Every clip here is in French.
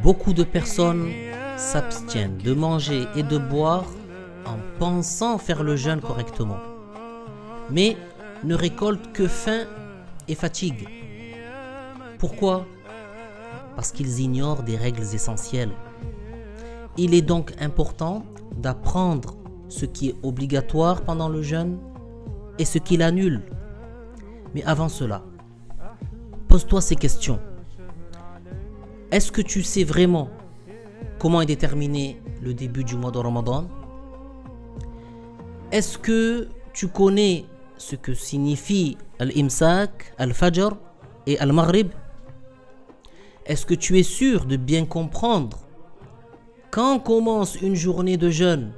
Beaucoup de personnes s'abstiennent de manger et de boire en pensant faire le jeûne correctement, mais ne récoltent que faim et fatigue. Pourquoi? Parce qu'ils ignorent des règles essentielles. Il est donc important d'apprendre ce qui est obligatoire pendant le jeûne et ce qui l'annule. Mais avant cela, pose-toi ces questions. Est-ce que tu sais vraiment comment est déterminé le début du mois de Ramadan? Est-ce que tu connais ce que signifie Al-Imsak, Al-Fajr et Al-Maghrib? Est-ce que tu es sûr de bien comprendre quand commence une journée de jeûne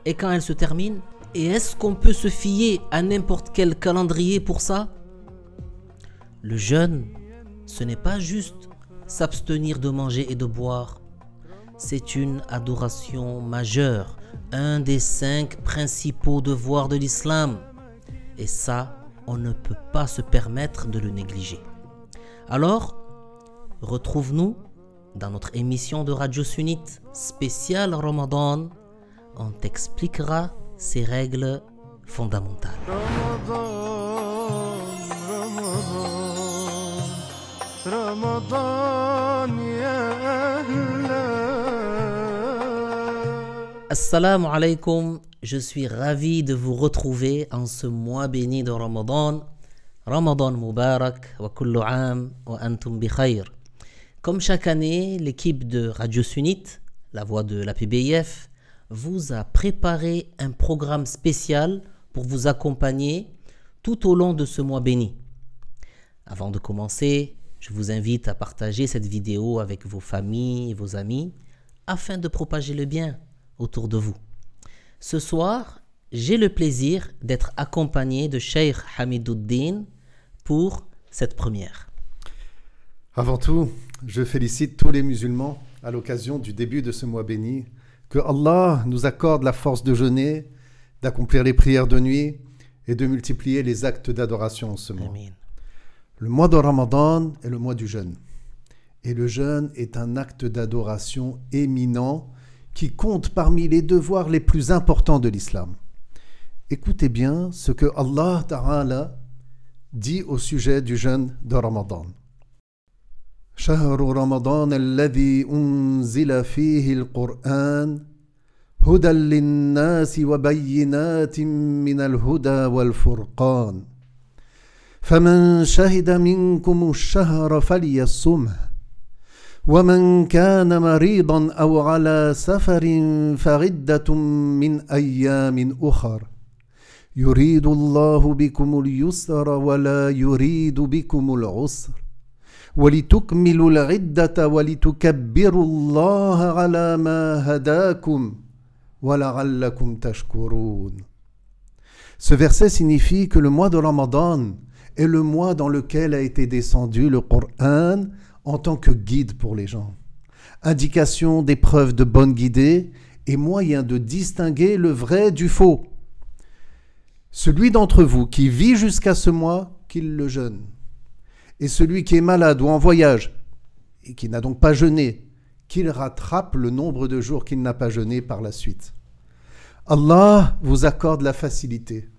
et quand elle se termine? Et est-ce qu'on peut se fier à n'importe quel calendrier pour ça? Le jeûne, ce n'est pas juste s'abstenir de manger et de boire. C'est une adoration majeure, un des 5 principaux devoirs de l'islam. Et ça, on ne peut pas se permettre de le négliger. Alors, retrouve-nous dans notre émission de Radio Sunnite spéciale Ramadan. On t'expliquera ces règles fondamentales. Assalamu alaikum, je suis ravi de vous retrouver en ce mois béni de Ramadan. Ramadan Mubarak wa kullu am wa antum bi khair. Comme chaque année, l'équipe de Radio Sunnite, la voix de la PBIF, vous a préparé un programme spécial pour vous accompagner tout au long de ce mois béni. Avant de commencer, je vous invite à partager cette vidéo avec vos familles et vos amis afin de propager le bien autour de vous. Ce soir, j'ai le plaisir d'être accompagné de Cheikh Hamidouddin pour cette première. Avant tout, je félicite tous les musulmans à l'occasion du début de ce mois béni. Que Allah nous accorde la force de jeûner, d'accomplir les prières de nuit et de multiplier les actes d'adoration en ce mois. Amin. Le mois de Ramadan est le mois du jeûne. Et le jeûne est un acte d'adoration éminent qui compte parmi les devoirs les plus importants de l'islam. Écoutez bien ce que Allah Ta'ala dit au sujet du jeûne de Ramadan. شهر رمضان الذي أنزل فيه القرآن هدى للناس وبينات من الهدى والفرقان فمن شهد منكم الشهر فليصمه ومن كان مريضا أو على سفر فعدة من أيام أخر يريد الله بكم اليسر ولا يريد بكم العسر ولتكملوا العدة ولتكبروا الله على ما هداكم ولعلكم تشكرون. Ce verset signifie que le mois de Ramadan est le mois dans lequel a été descendu le Coran en tant que guide pour les gens, indication des preuves de bonne guidée et moyen de distinguer le vrai du faux. Celui d'entre vous qui vit jusqu'à ce mois, qu'il le jeûne. Et celui qui est malade ou en voyage, et qui n'a donc pas jeûné, qu'il rattrape le nombre de jours qu'il n'a pas jeûné par la suite. Allah vous accorde la facilité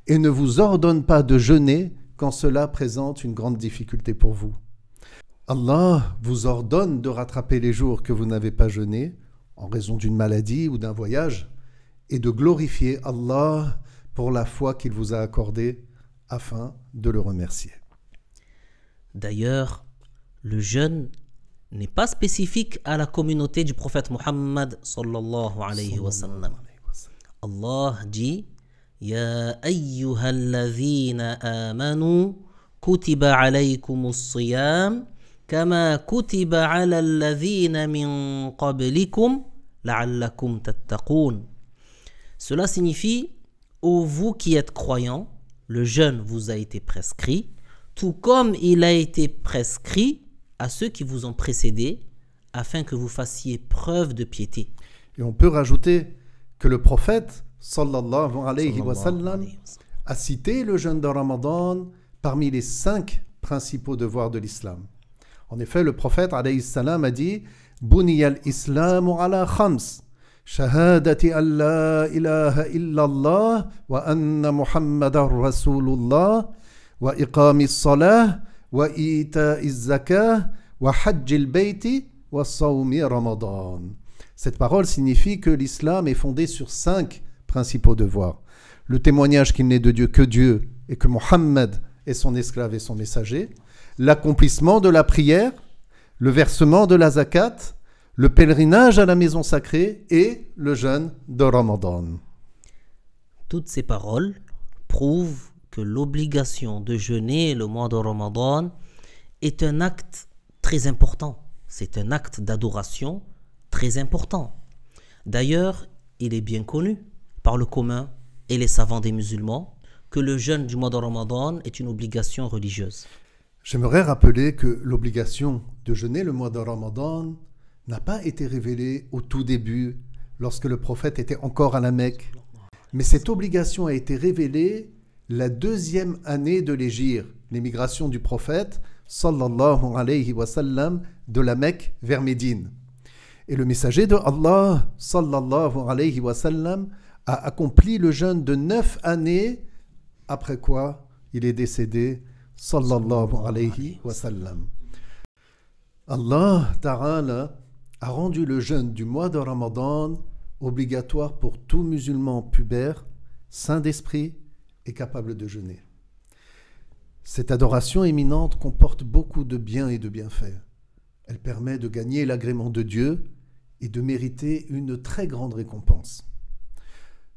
et ne vous ordonne pas de jeûner quand cela présente une grande difficulté pour vous. Allah vous ordonne de rattraper les jours que vous n'avez pas jeûné en raison d'une maladie ou d'un voyage et de glorifier Allah pour la foi qu'il vous a accordée afin de le remercier. D'ailleurs, le jeûne n'est pas spécifique à la communauté du prophète Muhammad sallallahu alayhi wa sallam. Allah dit Ya ayyuhalladhina amanu kutiba alaykumus siyam kama kutiba ala alladhina min qablikum la'allakum tattaqun. Cela signifie ô vous qui êtes croyants, le jeûne vous a été prescrit tout comme il a été prescrit à ceux qui vous ont précédés, afin que vous fassiez preuve de piété. Et on peut rajouter que le prophète, sallallahu alayhi wa sallam, a cité le jeûne de Ramadan parmi les 5 principaux devoirs de l'islam. En effet, le prophète alayhi salam a dit « Buniya al-islamu ala khams, shahadati an la ilaha illallah wa anna muhammadar rasulullah wa iqamis salah wa ita'iz zakah wa hajjil bayti wa sawmi ramadan » Cette parole signifie que l'islam est fondé sur 5 principaux devoirs. Le témoignage qu'il n'est de Dieu que Dieu et que Mohammed est son esclave et son messager, l'accomplissement de la prière, le versement de la zakat, le pèlerinage à la maison sacrée et le jeûne de Ramadan. Toutes ces paroles prouvent que l'obligation de jeûner le mois de Ramadan est un acte très important. C'est un acte d'adoration très important. D'ailleurs, il est bien connu par le commun et les savants des musulmans que le jeûne du mois de Ramadan est une obligation religieuse. J'aimerais rappeler que l'obligation de jeûner le mois de Ramadan n'a pas été révélée au tout début, lorsque le prophète était encore à la Mecque. Mais cette obligation a été révélée la 2e année de l'hégire, l'émigration du prophète, sallallahu alayhi wa sallam, de la Mecque vers Médine. Et le messager de Allah, sallallahu alayhi wa sallam, a accompli le jeûne de 9 années, après quoi il est décédé, sallallahu alayhi wa sallam. Allah Ta'ala a rendu le jeûne du mois de Ramadan obligatoire pour tout musulman pubère, saint d'esprit et capable de jeûner. Cette adoration éminente comporte beaucoup de biens et de bienfaits. Elle permet de gagner l'agrément de Dieu et de mériter une très grande récompense.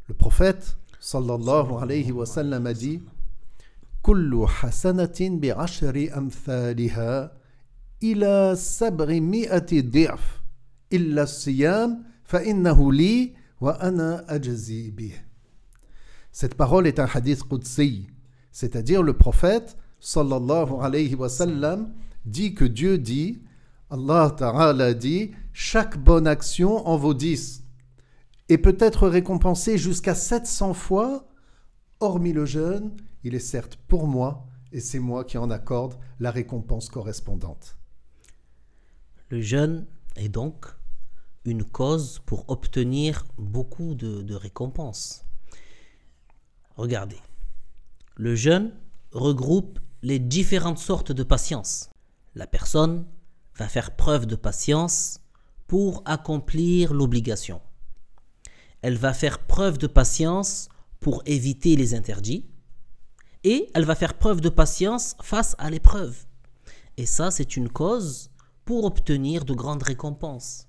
Le prophète, sallallahu alayhi wa sallam, a dit « Kullu hasanatin bi'ashri amthaliha ila sabri mi'ati di'af illa siyam fa innahu li wa ana ajzi bih » Cette parole est un hadith qudsi, c'est-à-dire le prophète, sallallahu alayhi wa sallam, dit que Dieu dit, Allah Ta'ala dit, chaque bonne action en vaut 10 et peut être récompensée jusqu'à 700 fois, hormis le jeûne, il est certes pour moi et c'est moi qui en accorde la récompense correspondante. Le jeûne est donc une cause pour obtenir beaucoup de récompenses. Regardez, le jeûne regroupe les différentes sortes de patience. La personne va faire preuve de patience pour accomplir l'obligation. Elle va faire preuve de patience pour éviter les interdits et elle va faire preuve de patience face à l'épreuve. Et ça, c'est une cause pour obtenir de grandes récompenses.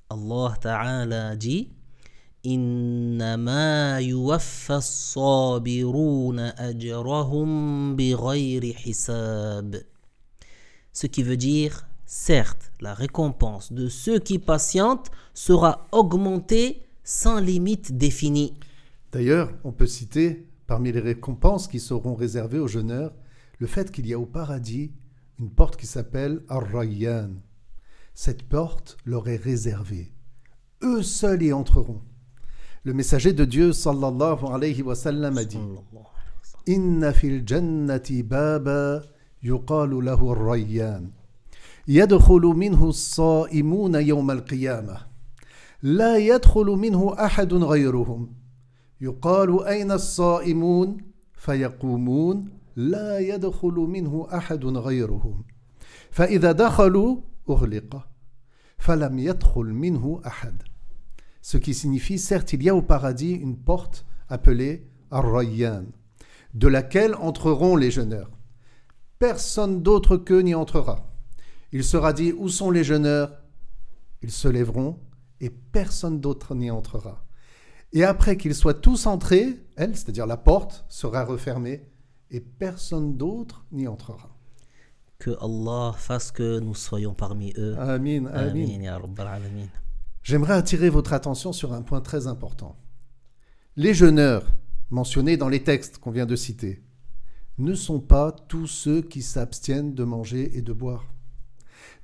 Allah Ta'ala dit إنما يوفى الصابرون أجرهم بغير حساب. Ce qui veut dire, certes, la récompense de ceux qui patientent sera augmentée sans limite définie. D'ailleurs, on peut citer, parmi les récompenses qui seront réservées aux jeûneurs, le fait qu'il y a au paradis une porte qui s'appelle Ar-Rayyan. Cette porte leur est réservée. Eux seuls y entreront. Le messager de Dieu, sallallahu alayhi wa sallam, a dit « Inna fil jannati baba yuqalu lahu ar-Rayyan. Yadkhulu minhu as-sa'imuna yawm al-qiyamah. La yadkhulu minhu ahadun ghayruhum. Yuqalu ayna as-sa'imun fayaqumun. La yadkhulu minhu ahadun ghayruhum. Fa idha dakhalu ughliqa. Falam yadkhul minhu ahad. » Ce qui signifie, certes, il y a au paradis une porte appelée Ar-Rayyan, de laquelle entreront les jeûneurs. Personne d'autre qu'eux n'y entrera. Il sera dit, où sont les jeûneurs? Ils se lèveront et personne d'autre n'y entrera. Et après qu'ils soient tous entrés, elle, c'est-à-dire la porte, sera refermée et personne d'autre n'y entrera. Que Allah fasse que nous soyons parmi eux. Amin, amin. Amin, ya Rabbal Alamin. J'aimerais attirer votre attention sur un point très important. Les jeûneurs, mentionnés dans les textes qu'on vient de citer, ne sont pas tous ceux qui s'abstiennent de manger et de boire,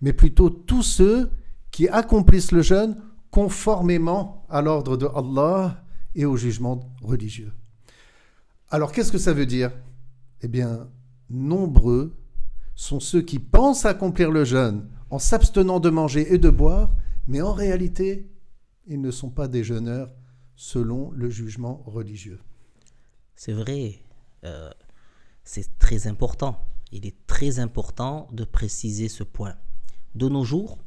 mais plutôt tous ceux qui accomplissent le jeûne conformément à l'ordre de Allah et au jugement religieux. Alors qu'est-ce que ça veut dire? Eh bien, nombreux sont ceux qui pensent accomplir le jeûne en s'abstenant de manger et de boire, mais en réalité, ils ne sont pas des jeûneurs selon le jugement religieux. C'est vrai, c'est très important. Il est très important de préciser ce point. De nos jours,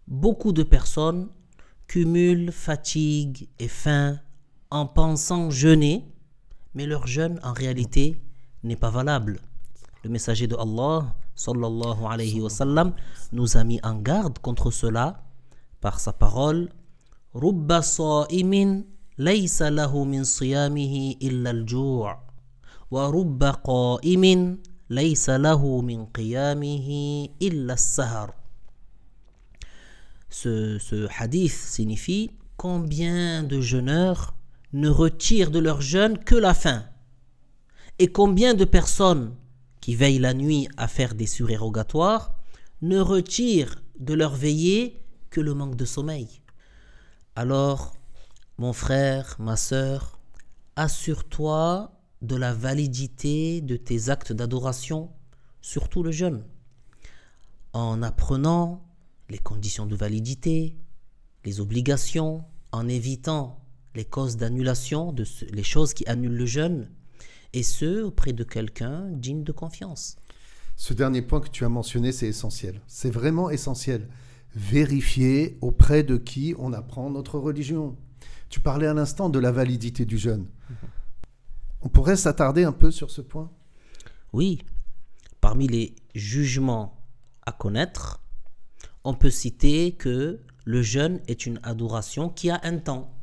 beaucoup de personnes cumulent fatigue et faim en pensant jeûner, mais leur jeûne en réalité n'est pas valable. Le messager de Allah, sallallahu alayhi wa sallam, nous a mis en garde contre cela par sa parole. Rubba sa'imin laysa lahu min siyamihi illa al-ju' wa rubba qa'imin laysa lahu min qiyamihi illa as-sahar. Ce hadith signifie combien de jeûneurs ne retirent de leur jeûne que la faim, et combien de personnes qui veillent la nuit à faire des surérogatoires ne retirent de leur veillée que le manque de sommeil. Alors, mon frère, ma sœur, assure-toi de la validité de tes actes d'adoration, surtout le jeûne, en apprenant les conditions de validité, les obligations, en évitant les causes d'annulation, les choses qui annulent le jeûne, et ce, auprès de quelqu'un digne de confiance. Ce dernier point que tu as mentionné, c'est essentiel. C'est vraiment essentiel. Vérifier auprès de qui on apprend notre religion. Tu parlais à l'instant de la validité du jeûne. On pourrait s'attarder un peu sur ce point? Oui. Parmi les jugements à connaître, on peut citer que le jeûne est une adoration qui a un temps.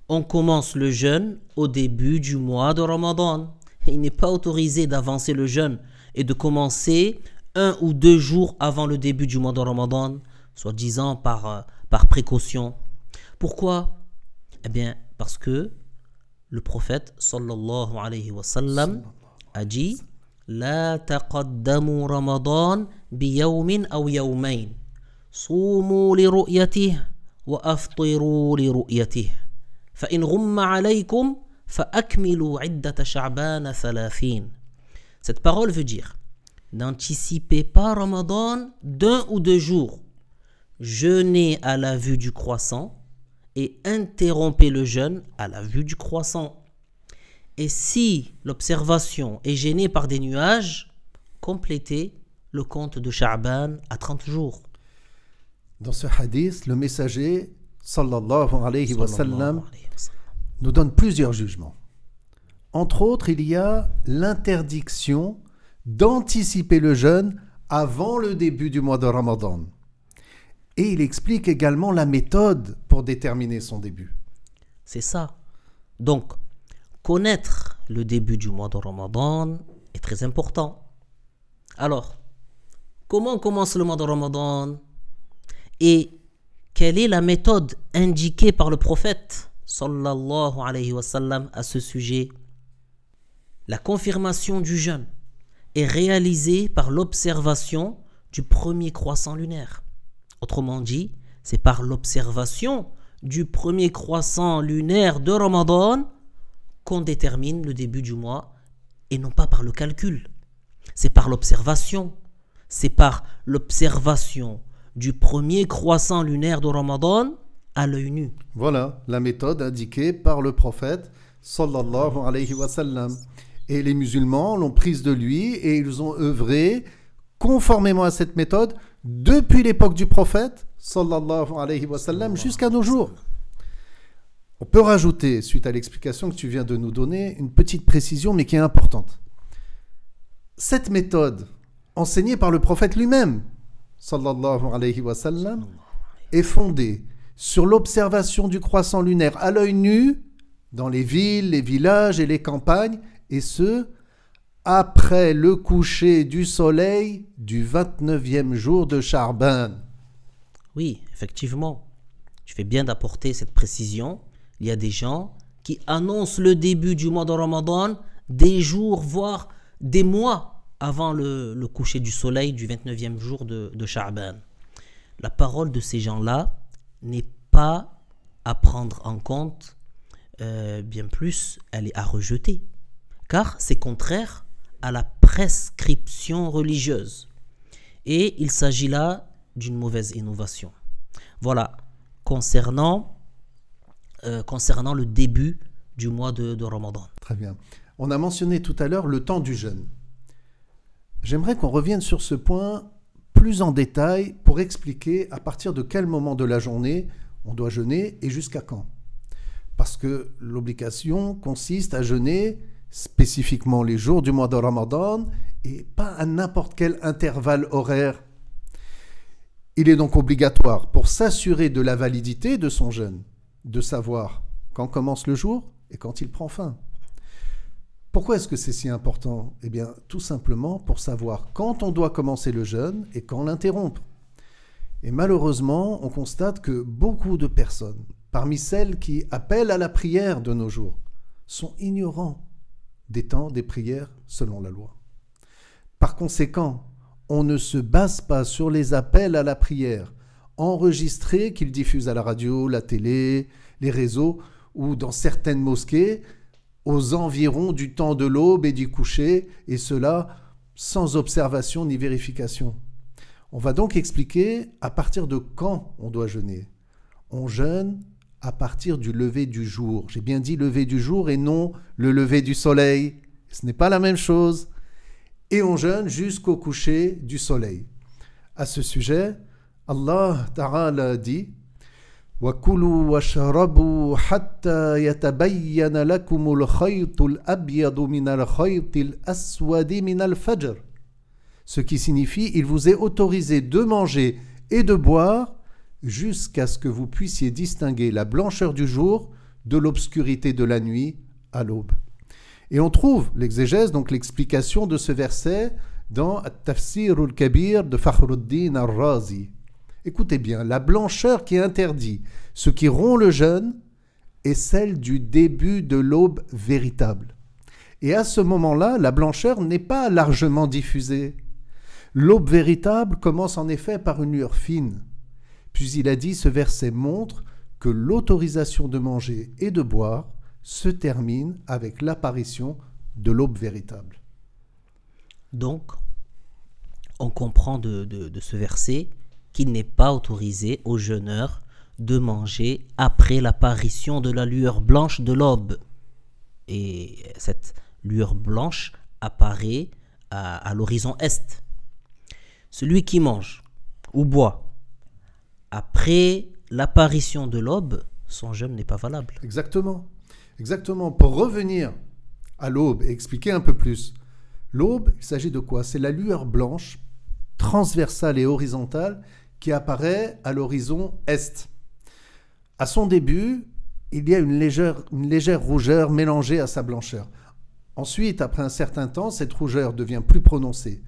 On commence le jeûne au début du mois de Ramadan. Il n'est pas autorisé d'avancer le jeûne et de commencer 1 ou 2 jours avant le début du mois de Ramadan, soi-disant par précaution. Pourquoi? Eh bien, parce que le prophète sallallahu alayhi wa sallam a dit La taqaddamu Ramadan biyawmin aw yawmayn Sumu li ru'yatih wa aftiru li ru'yatih فإن غم عليكم فأكملوا عدة شعبان 30. Cette parole veut dire n'anticipez pas Ramadan d'1 ou 2 jours. Jeûnez à la vue du croissant et interrompez le jeûne à la vue du croissant. Et si l'observation est gênée par des nuages, complétez le compte de Sha'ban à 30 jours. Dans ce hadith, le messager sallallahu alayhi wa sallam nous donne plusieurs jugements. Entre autres, il y a l'interdiction d'anticiper le jeûne avant le début du mois de Ramadan. Et il explique également la méthode pour déterminer son début. C'est ça. Donc, connaître le début du mois de Ramadan est très important. Alors, comment commence le mois de Ramadan? Et quelle est la méthode indiquée par le prophète sallallahu alayhi wa sallam à ce sujet? La confirmation du jeûne est réalisée par l'observation du premier croissant lunaire. Autrement dit, c'est par l'observation du premier croissant lunaire de Ramadan qu'on détermine le début du mois et non pas par le calcul. C'est par l'observation. C'est par l'observation du premier croissant lunaire de Ramadan à l'œil nu. Voilà la méthode indiquée par le prophète sallallahu alayhi wa sallam. Et les musulmans l'ont prise de lui et ils ont œuvré conformément à cette méthode depuis l'époque du prophète sallallahu alayhi wa sallam jusqu'à nos jours. On peut rajouter, suite à l'explication que tu viens de nous donner, une petite précision mais qui est importante. Cette méthode enseignée par le prophète lui-même sallallahu alayhi wa sallam est fondée sur l'observation du croissant lunaire à l'œil nu dans les villes, les villages et les campagnes, et ce, après le coucher du soleil du 29e jour de Sha'ban. Oui, effectivement. Tu fais bien d'apporter cette précision. Il y a des gens qui annoncent le début du mois de Ramadan des jours, voire des mois avant le coucher du soleil du 29e jour de Sha'ban. La parole de ces gens-là n'est pas à prendre en compte, bien plus, elle est à rejeter. Car c'est contraire à la prescription religieuse. Et il s'agit là d'une mauvaise innovation. Voilà, concernant le début du mois de Ramadan. Très bien. On a mentionné tout à l'heure le temps du jeûne. J'aimerais qu'on revienne sur ce point plus en détail pour expliquer à partir de quel moment de la journée on doit jeûner et jusqu'à quand. Parce que l'obligation consiste à jeûner spécifiquement les jours du mois de Ramadan et pas à n'importe quel intervalle horaire. Il est donc obligatoire pour s'assurer de la validité de son jeûne, de savoir quand commence le jour et quand il prend fin. Pourquoi est-ce que c'est si important? Eh bien, tout simplement pour savoir quand on doit commencer le jeûne et quand l'interrompre. Et malheureusement, on constate que beaucoup de personnes, parmi celles qui appellent à la prière de nos jours, sont ignorants des temps des prières selon la loi. Par conséquent, on ne se base pas sur les appels à la prière enregistrés qu'ils diffusent à la radio, la télé, les réseaux ou dans certaines mosquées aux environs du temps de l'aube et du coucher, et cela sans observation ni vérification. On va donc expliquer à partir de quand on doit jeûner. On jeûne à partir du lever du jour. J'ai bien dit lever du jour et non le lever du soleil. Ce n'est pas la même chose. Et on jeûne jusqu'au coucher du soleil. À ce sujet, Allah Ta'ala dit وَكُلُوا وَاشْرَبُوا حَتَّى يَتَبَيَّنَ لَكُمُ الْخَيْطُ الْأَبْيَضُ مِنَ الْخَيْطِ الْأَسْوَدِ مِنَ الْفَجْرِ. Ce qui signifie, il vous est autorisé de manger et de boire jusqu'à ce que vous puissiez distinguer la blancheur du jour de l'obscurité de la nuit à l'aube. Et on trouve l'exégèse, donc l'explication de ce verset dans At-Tafsir al-Kabir de Fakhruddin al-Razi. Écoutez bien, la blancheur qui interdit ce qui rompt le jeûne est celle du début de l'aube véritable. Et à ce moment-là, la blancheur n'est pas largement diffusée. L'aube véritable commence en effet par une lueur fine. Puis il a dit, ce verset montre que l'autorisation de manger et de boire se termine avec l'apparition de l'aube véritable. Donc, on comprend de ce verset qu'il n'est pas autorisé aux jeûneurs de manger après l'apparition de la lueur blanche de l'aube. Et cette lueur blanche apparaît à l'horizon est. Celui qui mange ou boit après l'apparition de l'aube, son jeûne n'est pas valable. Exactement. Exactement. Pour revenir à l'aube et expliquer un peu plus, l'aube, il s'agit de quoi? C'est la lueur blanche, transversale et horizontale, qui apparaît à l'horizon est. À son début, il y a une légère rougeur mélangée à sa blancheur. Ensuite, après un certain temps, cette rougeur devient plus prononcée.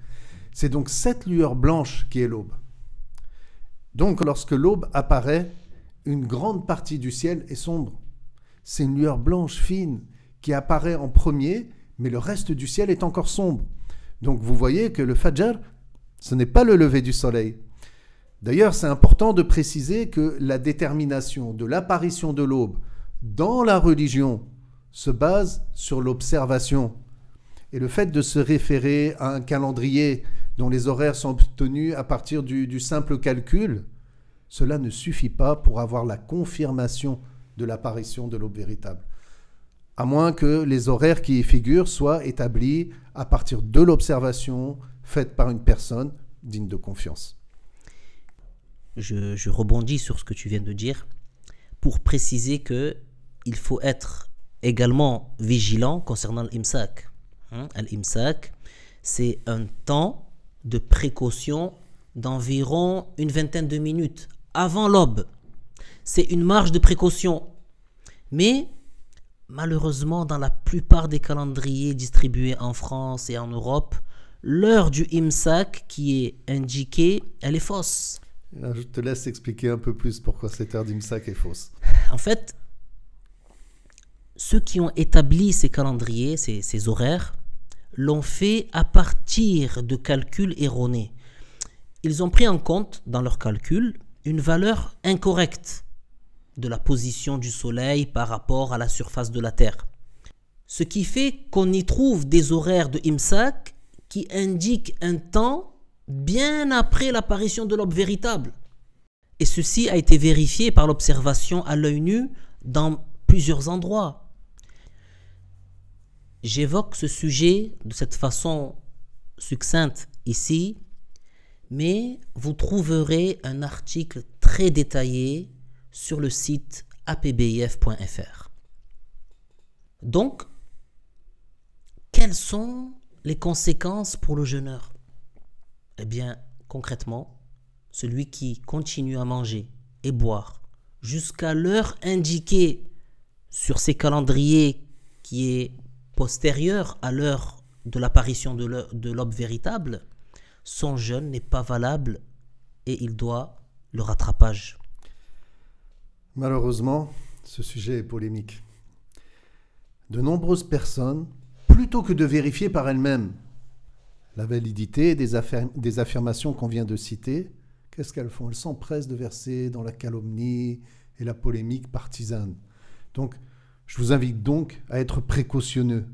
C'est donc cette lueur blanche qui est l'aube. Donc, lorsque l'aube apparaît, une grande partie du ciel est sombre. C'est une lueur blanche fine qui apparaît en premier, mais le reste du ciel est encore sombre. Donc, vous voyez que le Fajr, ce n'est pas le lever du soleil. D'ailleurs, c'est important de préciser que la détermination de l'apparition de l'aube dans la religion se base sur l'observation. Et le fait de se référer à un calendrier dont les horaires sont obtenus à partir du simple calcul, cela ne suffit pas pour avoir la confirmation de l'apparition de l'aube véritable. À moins que les horaires qui y figurent soient établis à partir de l'observation faite par une personne digne de confiance. Je rebondis sur ce que tu viens de dire pour préciser qu'il faut être également vigilant concernant l'imsak. L'imsak, c'est un temps de précaution d'environ une vingtaine de minutes avant l'aube. C'est une marge de précaution. Mais malheureusement, dans la plupart des calendriers distribués en France et en Europe, l'heure du imsak qui est indiquée, elle est fausse. Je te laisse expliquer un peu plus pourquoi cette heure d'imsak est fausse. En fait, ceux qui ont établi ces calendriers, ces horaires, l'ont fait à partir de calculs erronés. Ils ont pris en compte, dans leurs calculs, une valeur incorrecte de la position du soleil par rapport à la surface de la Terre. Ce qui fait qu'on y trouve des horaires de imsak qui indiquent un temps bien après l'apparition de l'aube véritable. Et ceci a été vérifié par l'observation à l'œil nu dans plusieurs endroits. J'évoque ce sujet de cette façon succincte ici, mais vous trouverez un article très détaillé sur le site apbif.fr. Donc, quelles sont les conséquences pour le jeûneur? Eh bien, concrètement, celui qui continue à manger et boire jusqu'à l'heure indiquée sur ses calendriers qui est postérieure à l'heure de l'apparition de l'aube véritable, son jeûne n'est pas valable et il doit le rattrapage. Malheureusement, ce sujet est polémique. De nombreuses personnes, plutôt que de vérifier par elles-mêmes la validité des affirmations qu'on vient de citer, qu'est-ce qu'elles font? Elles s'empressent de verser dans la calomnie et la polémique partisane. Donc, je vous invite donc à être précautionneux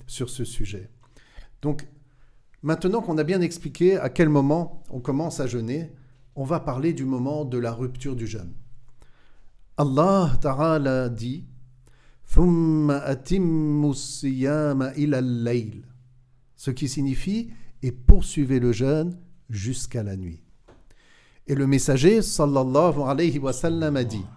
sur ce sujet. Donc, maintenant qu'on a bien expliqué à quel moment on commence à jeûner, on va parler du moment de la rupture du jeûne. Allah Ta'ala dit « Thumma atimmu siyama ila al-layl » ce qui signifie « et poursuivez le jeûne jusqu'à la nuit ». Et le messager sallallahu alayhi wa sallam a dit «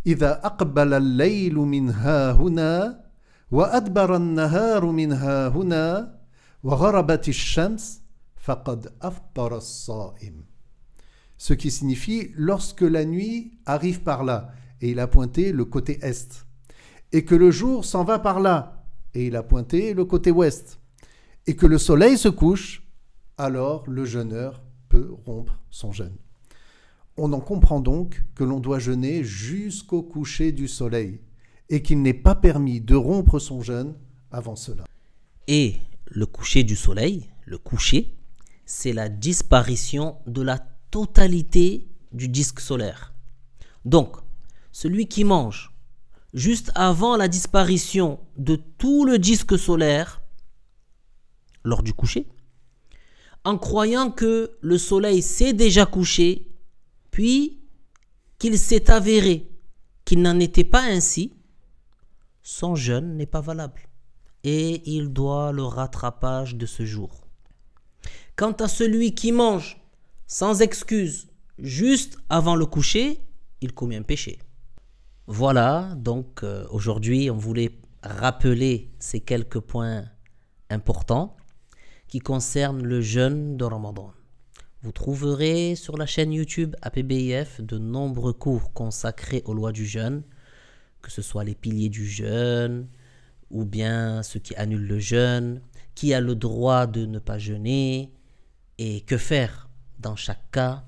إذا أقبل الليل من ها هنا وأدبر النهار من ها هنا وغربت الشمس فقد أفطر الصائم » ce qui signifie « lorsque la nuit arrive par là » et il a pointé le côté est, et que le jour s'en va par là et il a pointé le côté ouest, et que le soleil se couche, alors le jeûneur peut rompre son jeûne. On en comprend donc que l'on doit jeûner jusqu'au coucher du soleil et qu'il n'est pas permis de rompre son jeûne avant cela. Et le coucher du soleil, le coucher, c'est la disparition de la totalité du disque solaire. Donc, celui qui mange juste avant la disparition de tout le disque solaire lors du coucher, en croyant que le soleil s'est déjà couché, puis qu'il s'est avéré qu'il n'en était pas ainsi, son jeûne n'est pas valable et il doit le rattrapage de ce jour. Quant à celui qui mange sans excuse juste avant le coucher, il commet un péché. Voilà, donc aujourd'hui on voulait rappeler ces quelques points importants qui concernent le jeûne de Ramadan. Vous trouverez sur la chaîne YouTube APBIF de nombreux cours consacrés aux lois du jeûne, que ce soit les piliers du jeûne, ou bien ce qui annule le jeûne, qui a le droit de ne pas jeûner, et que faire dans chaque cas.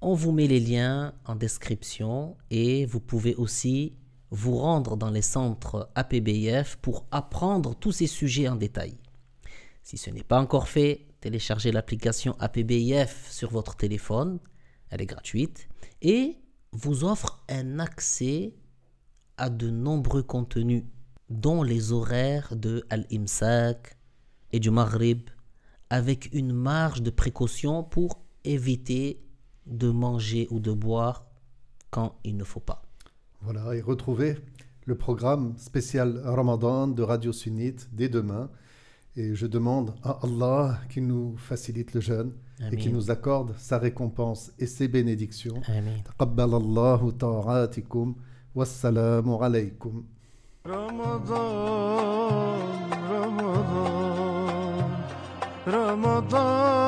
On vous met les liens en description et vous pouvez aussi vous rendre dans les centres APBIF pour apprendre tous ces sujets en détail. Si ce n'est pas encore fait, téléchargez l'application APBIF sur votre téléphone, elle est gratuite et vous offre un accès à de nombreux contenus, dont les horaires de Al-Imsak et du Maghrib, avec une marge de précaution pour éviter de manger ou de boire quand il ne faut pas. Voilà, et retrouvez le programme spécial Ramadan de Radio Sunnite dès demain. Et je demande à Allah qu'il nous facilite le jeûne et qu'il nous accorde sa récompense et ses bénédictions. Amin. Taqabbalallahu ta'atikum wassalamu alaykum. Ramadan, Ramadan, Ramadan.